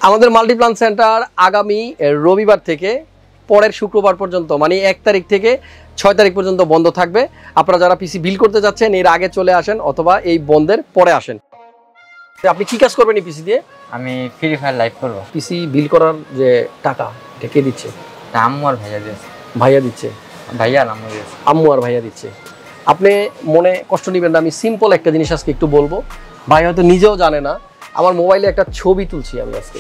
আমাদের মাল্টিপ্লান সেন্টার আগামী রবিবার থেকে পরের শুক্রবার পর্যন্ত মানে 1 তারিখ থেকে 6 তারিখ পর্যন্ত বন্ধ থাকবে। আপনারা যারা পিসি বিল করতে যাচ্ছেন এর আগে চলে আসেন অথবা এই বন্ধের পরে আসেন। আপনি কি কাজ করবেন এই পিসি দিয়ে? আমি ফ্রি ফায়ার লাইভ করব। পিসি বিল করার যে টাকা এটা কে দিচ্ছে? আম্মু আর ভাইয়া দিচ্ছে। ভাইয়া দিচ্ছে? ভাইয়া আর আম্মু দিচ্ছে। আম্মু আর ভাইয়া দিচ্ছে। আপনি মনে কষ্ট নেবেন না, আমি সিম্পল একটা জিনিস আজকে একটু বলবো। ভাই হয়তো নিজেও জানে না, আমার মোবাইলে একটা ছবি তুলছি আমি আজকে,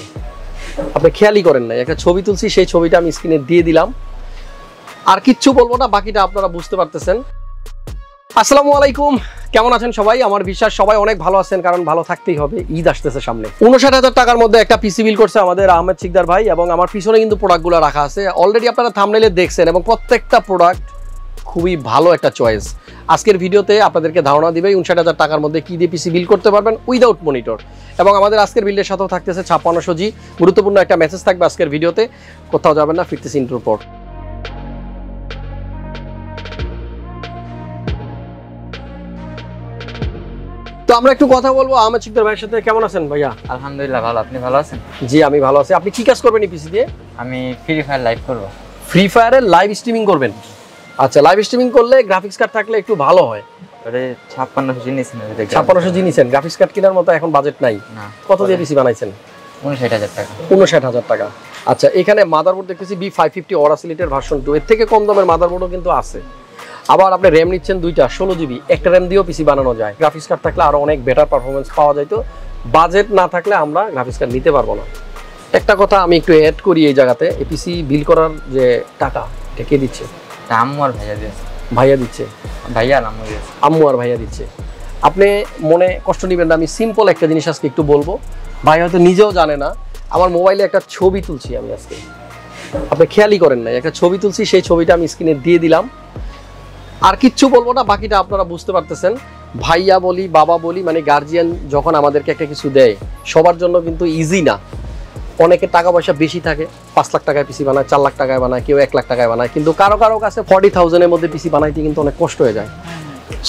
আপনি খেয়ালই করেন না, একটা ছবি তুলছি, সেই ছবিটা আমি স্ক্রিনে দিয়ে দিলাম। আর কিচ্ছু বলবো না, বাকিটা আপনারা বুঝতে পারতেছেন। আসসালামু আলাইকুম, কেমন আছেন সবাই? আমার বিশ্বাস সবাই অনেক ভালো আছেন, কারণ ভালো থাকতেই হবে, ঈদ আসতেছে সামনে। 59,000 টাকার মধ্যে একটা পিসি বিল করছে আমাদের আহমেদ শিকদার ভাই, এবং আমার পিছনে কিন্তু প্রোডাক্টগুলো রাখা আছে, অলরেডি আপনারা থাম্বনেইলে দেখছেন, এবং প্রত্যেকটা প্রোডাক্ট খুবই ভালো একটা চয়েস। আজকের ভিডিওতে আপনাদেরকে ধারণা দিবে 59,000 টাকার মধ্যে কি দিয়ে পিসি বিল করতে পারবেন উইদাউট মনিটর। এবং আমাদের আজকের বিল্ডের সাথেও থাকতেছে 5600G। গুরুত্বপূর্ণ একটা মেসেজ থাকবে আজকের ভিডিওতে, কোথাও যাবেন না, ফিরতেছি ইন্ট্রোর পর। তো আমরা একটু কথা বলবো আহমেদ শিকদার ভাইয়ের সাথে। কেমন আছেন ভাইয়া? আলহামদুলিল্লাহ ভালো, আপনি ভালো আছেন? জি আমি ভালো আছি। আপনি কি কাজ করবেন এই পিসি দিয়ে? আমি ফ্রি ফায়ার লাইভ করব। ফ্রি ফায়ারের লাইভ স্ট্রিমিং করবেন? আচ্ছা, লাইভ স্ট্রিমিং করলে গ্রাফিক্স কার্ড থাকলে একটু ভালো হয়। আরে 5600 জিনিস না, 5600 নিছেন, গ্রাফিক্স কার্ড কেনার মতো এখন বাজেট নাই। না। কত দিয়ে পিসি বানাইছেন? 59,000 টাকা। 59,000 টাকা। আচ্ছা, এখানে মাদারবোর্ড দেখতেছি B550 Aorus এর ভার্সন 2, এর থেকে কম দামের মাদারবোর্ডও কিন্তু আছে। আবার আপনি র্যাম নিচ্ছেন দুইটা 16GB, একটা র্যাম দিয়েও পিসি বানানো যায়। গ্রাফিক্স কার্ড থাকলে আরো অনেক বেটার পারফরমেন্স পাওয়া যায়। তো বাজেট না থাকলে আমরা গ্রাফিক্স কার্ড নিতে পারবো না। একটা কথা আমি একটু অ্যাড করি এই জায়গাতে, এই পিসি বিল করার যে টাকা এটা কে দিচ্ছে? আম্মু আর ভাইয়া দিচ্ছে। ভাইয়া দিচ্ছে? ভাইয়া আর আম্মু দিচ্ছে। আম্মু আর ভাইয়া দিচ্ছে। আপনি মনে কষ্ট নেবেন না, আমি সিম্পল একটা জিনিস আজকে একটু বলবো। ভাই হয়তো নিজেও জানে না, আমার মোবাইলে একটা ছবি তুলছি আমি আজকে, আপনি খেয়ালই করেন না, একটা ছবি তুলছি, সেই ছবিটা আমি স্ক্রিনে দিয়ে দিলাম। আর কিচ্ছু বলবো না, বাকিটা আপনারা বুঝতে পারতেছেন। ভাইয়া বলি, বাবা বলি, মানে গার্জিয়ান যখন আমাদেরকে একটা কিছু দেয়, সবার জন্য কিন্তু ইজি না। অনেকের টাকা পয়সা বেশি থাকে, 5 লাখ টাকায় পিসি বানায়, 4 লাখ টাকায় বানায়, কেউ 1 লাখ টাকায় বানায়, কিন্তু কারো কারো কাছে 40,000-এর মধ্যে পিসি বানাইতে কিন্তু অনেক কষ্ট হয়ে যায়।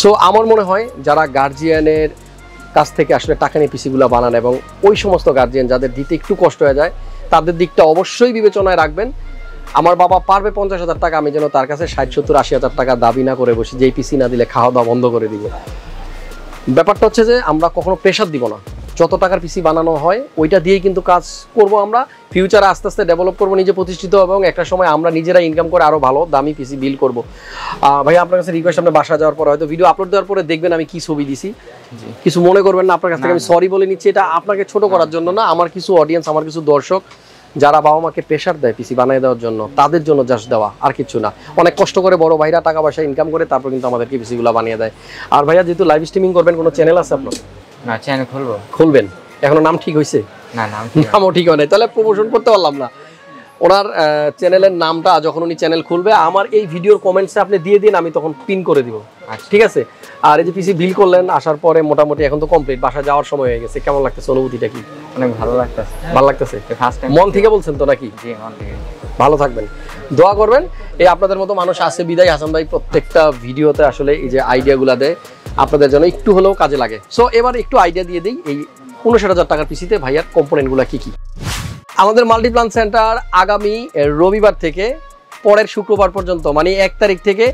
সো আমার মনে হয় যারা গার্জিয়ানের কাছ থেকে আসলে টাকা নিয়ে পিসিগুলো বানান, এবং ওই সমস্ত গার্জিয়ান যাদের দিতে একটু কষ্ট হয়ে যায়, তাদের দিকটা অবশ্যই বিবেচনায় রাখবেন। আমার বাবা পারবে 50,000 টাকা, আমি যেন তার কাছে 60-70-80,000 টাকা দাবি না করে বসি, যেই পিসি না দিলে খাওয়া দাওয়া বন্ধ করে দিব। ব্যাপারটা হচ্ছে যে আমরা কখনো প্রেশার দিব না, যত টাকার পিসি বানানো হয় ওইটা দিয়েই কিন্তু কাজ করব। আমরা ফিউচারে আস্তে আস্তে ডেভেলপ করবো, নিজে প্রতিষ্ঠিত হবে, এবং একটা সময় আমরা নিজেরা ইনকাম করে আরো ভালো দামি পিসি বিল করব। ভাই আপনার কাছে রিকোয়েস্ট, আপনি বাসা যাওয়ার পরে হয়তো ভিডিও আপলোড দেওয়ার পরে দেখবেন আমি কি ছবি দিছি, কিছু মনে করবেন না। আপনার কাছ থেকে আমি সরি বলে নিচ্ছি, এটা আপনাকে ছোট করার জন্য না, আমার কিছু অডিয়েন্স, আমার কিছু দর্শক যারা বাবা মাকে প্রেশার দেয় পিসি বানিয়ে দেওয়ার জন্য, তাদের জন্য জাস্ট দেওয়া, আর কিছু না। অনেক কষ্ট করে বড় ভাইরা টাকা পয়সা ইনকাম করে তারপর কিন্তু আমাদেরকে পিসিগুলো বানিয়ে দেয়। আর ভাইয়া যেহেতু লাইভ স্ট্রিমিং করবেন, কোনো চ্যানেল আছে আপনার? না, চ্যানেল খুলবেন। এখনো নাম ঠিক হয়েছে? না, নামও ঠিক হয় নাই, তাহলে প্রমোশন করতে পারলাম না। ওনার চ্যানেলের নামটা যখন উনি চ্যানেল খুলবে, আমার এই ভিডিওর কমেন্টসে আপনি দিয়ে দিন, আমি তখন পিন করে দিব। ঠিক আছে? আর এই যে পিসি বিল করলেন, আসার পরে মোটামুটি এখন তো কমপ্লিট, বাসা যাওয়ার সময় হয়ে গেছে, কেমন লাগতেছে, অনুভূতিটা কি? অনেক ভালো লাগতেছে। ভালো লাগতেছে? ফার্স্ট টাইম মন থেকে বলছেন তো নাকি? জি, মন থেকে। ভালো থাকবেন, দোয়া করবেন। এই আপনাদের মতো মানুষ আছে বিদায় হাসান ভাই প্রত্যেকটা ভিডিওতে আসলে এই যে আইডিয়াগুলা দেয়, আপনাদের জন্য একটু হলেও কাজে লাগে। সো এবার একটু আইডিয়া দিয়ে দিই, এই 59,000 টাকার পিসিতে ভাইয়ার কম্পোনেন্টগুলো কি কি। আমাদের মাল্টিপ্লান সেন্টার আগামী রবিবার থেকে পরের শুক্রবার পর্যন্ত মানে 1 তারিখ থেকে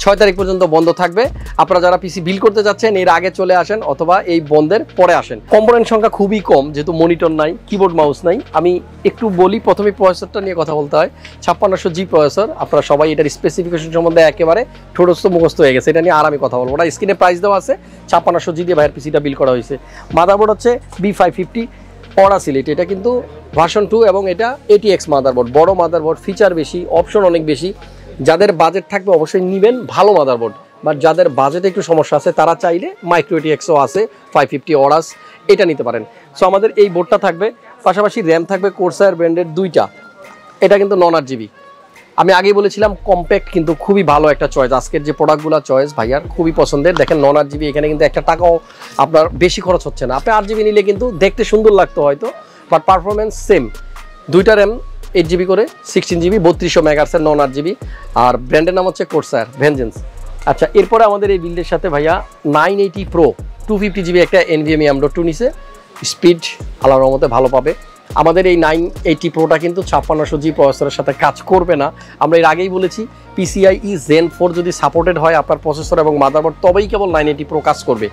6 তারিখ পর্যন্ত বন্ধ থাকবে। আপনারা যারা পিসি বিল করতে যাচ্ছেন এর আগে চলে আসেন অথবা এই বন্ধের পরে আসেন। কম্পোনেন্ট সংখ্যা খুবই কম, যেহেতু মনিটর নাই, কিবোর্ড মাউস নাই। আমি একটু বলি, প্রথমে প্রসেসরটা নিয়ে কথা বলতে হয়। 5600G প্রসেসর, আপনারা সবাই এটার স্পেসিফিকেশন সম্বন্ধে একেবারে ঠোঁটস্থ মুখস্থ হয়ে গেছে, এটা নিয়ে আর আমি কথা বলবো না। স্ক্রিনে প্রাইস দেওয়া আছে, 5600G দিয়ে ভাইয়ের পিসিটা বিল করা হয়েছে। মাদারবোর্ড হচ্ছে B550 Aorus, এটা কিন্তু ভার্সন 2, এবং এটা ATX মাদারবোর্ড, বড় মাদারবোর্ড, ফিচার বেশি, অপশন অনেক বেশি। যাদের বাজেট থাকবে অবশ্যই নেবেন ভালো মাদারবোর্ড, বাট যাদের বাজেটে একটু সমস্যা আছে তারা চাইলে মাইক্রো ATXও আছে 550 Aorus, এটা নিতে পারেন। সো আমাদের এই বোর্ডটা থাকবে, পাশাপাশি র্যাম থাকবে Corsair ব্র্যান্ডের 2টা, এটা কিন্তু 9/8GB। আমি আগেই বলেছিলাম কম্প্যাক্ট কিন্তু খুবই ভালো একটা চয়েস। আজকের যে প্রোডাক্টগুলো চয়েস ভাইয়ার খুবই পছন্দের। দেখেন 9/8GB, এখানে কিন্তু একটা টাকাও আপনার বেশি খরচ হচ্ছে না। আপনি 8GB নিলে কিন্তু দেখতে সুন্দর লাগতো হয়তো, বাট পারফরমেন্স সেম। 2টা র্যাম 8GB করে, 16GB, 3200 মেগাহার্টজের 9/8GB, আর ব্র্যান্ডের নাম হচ্ছে Corsair Vengeance। আচ্ছা, এরপরে আমাদের এই বিল্ডের সাথে ভাইয়া 980 Pro 250GB একটা NVMe M.2 নিছে, স্পিড আল্লাহর রহমতে ভালো পাবে। আমাদের এই 980 প্রোটা কিন্তু 5600G প্রসেসরের সাথে কাজ করবে না। আমরা এর আগেই বলেছি PCIe Gen 4 যদি সাপোর্টেড হয় আপনার প্রসেসর এবং মাদারবোর্ড, তবেই কেবল 980 প্রো কাজ করবে।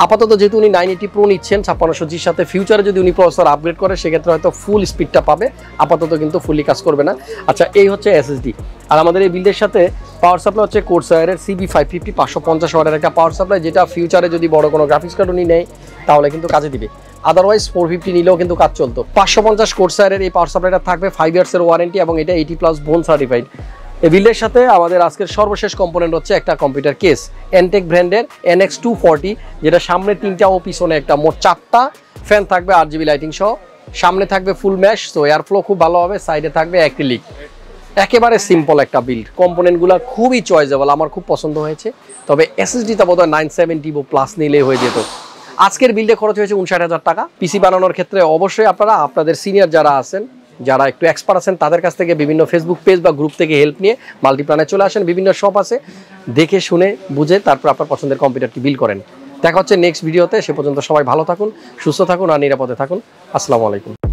আপাতত যেহেতু উনি 980 প্রো নিচ্ছেন 5600Gর সাথে, ফিউচারে যদি উনি প্রসেসর আপগ্রেড করে সেক্ষেত্রে হয়তো ফুল স্পিডটা পাবে, আপাতত কিন্তু ফুলি কাজ করবে না। আচ্ছা, এই হচ্ছে SSD। আর আমাদের এই বিল্ডের সাথে পাওয়ার সাপ্লাই হচ্ছে কোরসায়ারের CB550 550 ওয়াটের একটা পাওয়ার সাপ্লাই, যেটা ফিউচারে যদি বড় কোনো গ্রাফিক্স কার্ড উনি নেয় তাহলে কিন্তু কাজে দিবে। আদারওয়াইজ 450 নিলেও কিন্তু কাজ চলতো। 550 কোরসায়ারের এই পাওয়ার সাপ্লাইটা থাকবে 5 ইয়ার্সের ওয়ারেন্টি এবং এটা 80+ বোন সার্টিফাইড। এই বিল্ডের সাথে আমাদের আজকের সর্বশেষ কম্পোনেন্ট হচ্ছে একটা কম্পিউটার কেস, Antec ব্র্যান্ডের NX240, যেটা সামনে 3টা ও পিছনে একটা, মোট 4টা ফ্যান থাকবে RGB লাইটিং সহ। সামনে থাকবে ফুল ম্যাশ, সো এয়ার ফ্লো খুব ভালো হবে। সাইডে থাকবে অ্যাক্রিলিক। একেবারে সিম্পল একটা বিল্ড, কম্পোনেন্টগুলো খুবই চয়েসেবল, আমার খুব পছন্দ হয়েছে। তবে SSDটা বোধহয় 970 নিলে হয়ে যেত। আজকের বিল্ডে খরচ হয়েছে 59,000 টাকা। পিসি বানানোর ক্ষেত্রে অবশ্যই আপনারা আপনাদের সিনিয়র যারা আছেন, যারা একটু এক্সপার্ট আছেন, তাদের কাছ থেকে বিভিন্ন ফেসবুক পেজ বা গ্রুপ থেকে হেল্প নিয়ে মাল্টিপ্ল্যানে চলে আসেন। বিভিন্ন শপ আছে, দেখে শুনে বুঝে তারপর আপনার পছন্দের কম্পিউটারটি বিল করেন। দেখা হচ্ছে নেক্সট ভিডিওতে। সে পর্যন্ত সবাই ভালো থাকুন, সুস্থ থাকুন আর নিরাপদে থাকুন। আসসালামু আলাইকুম।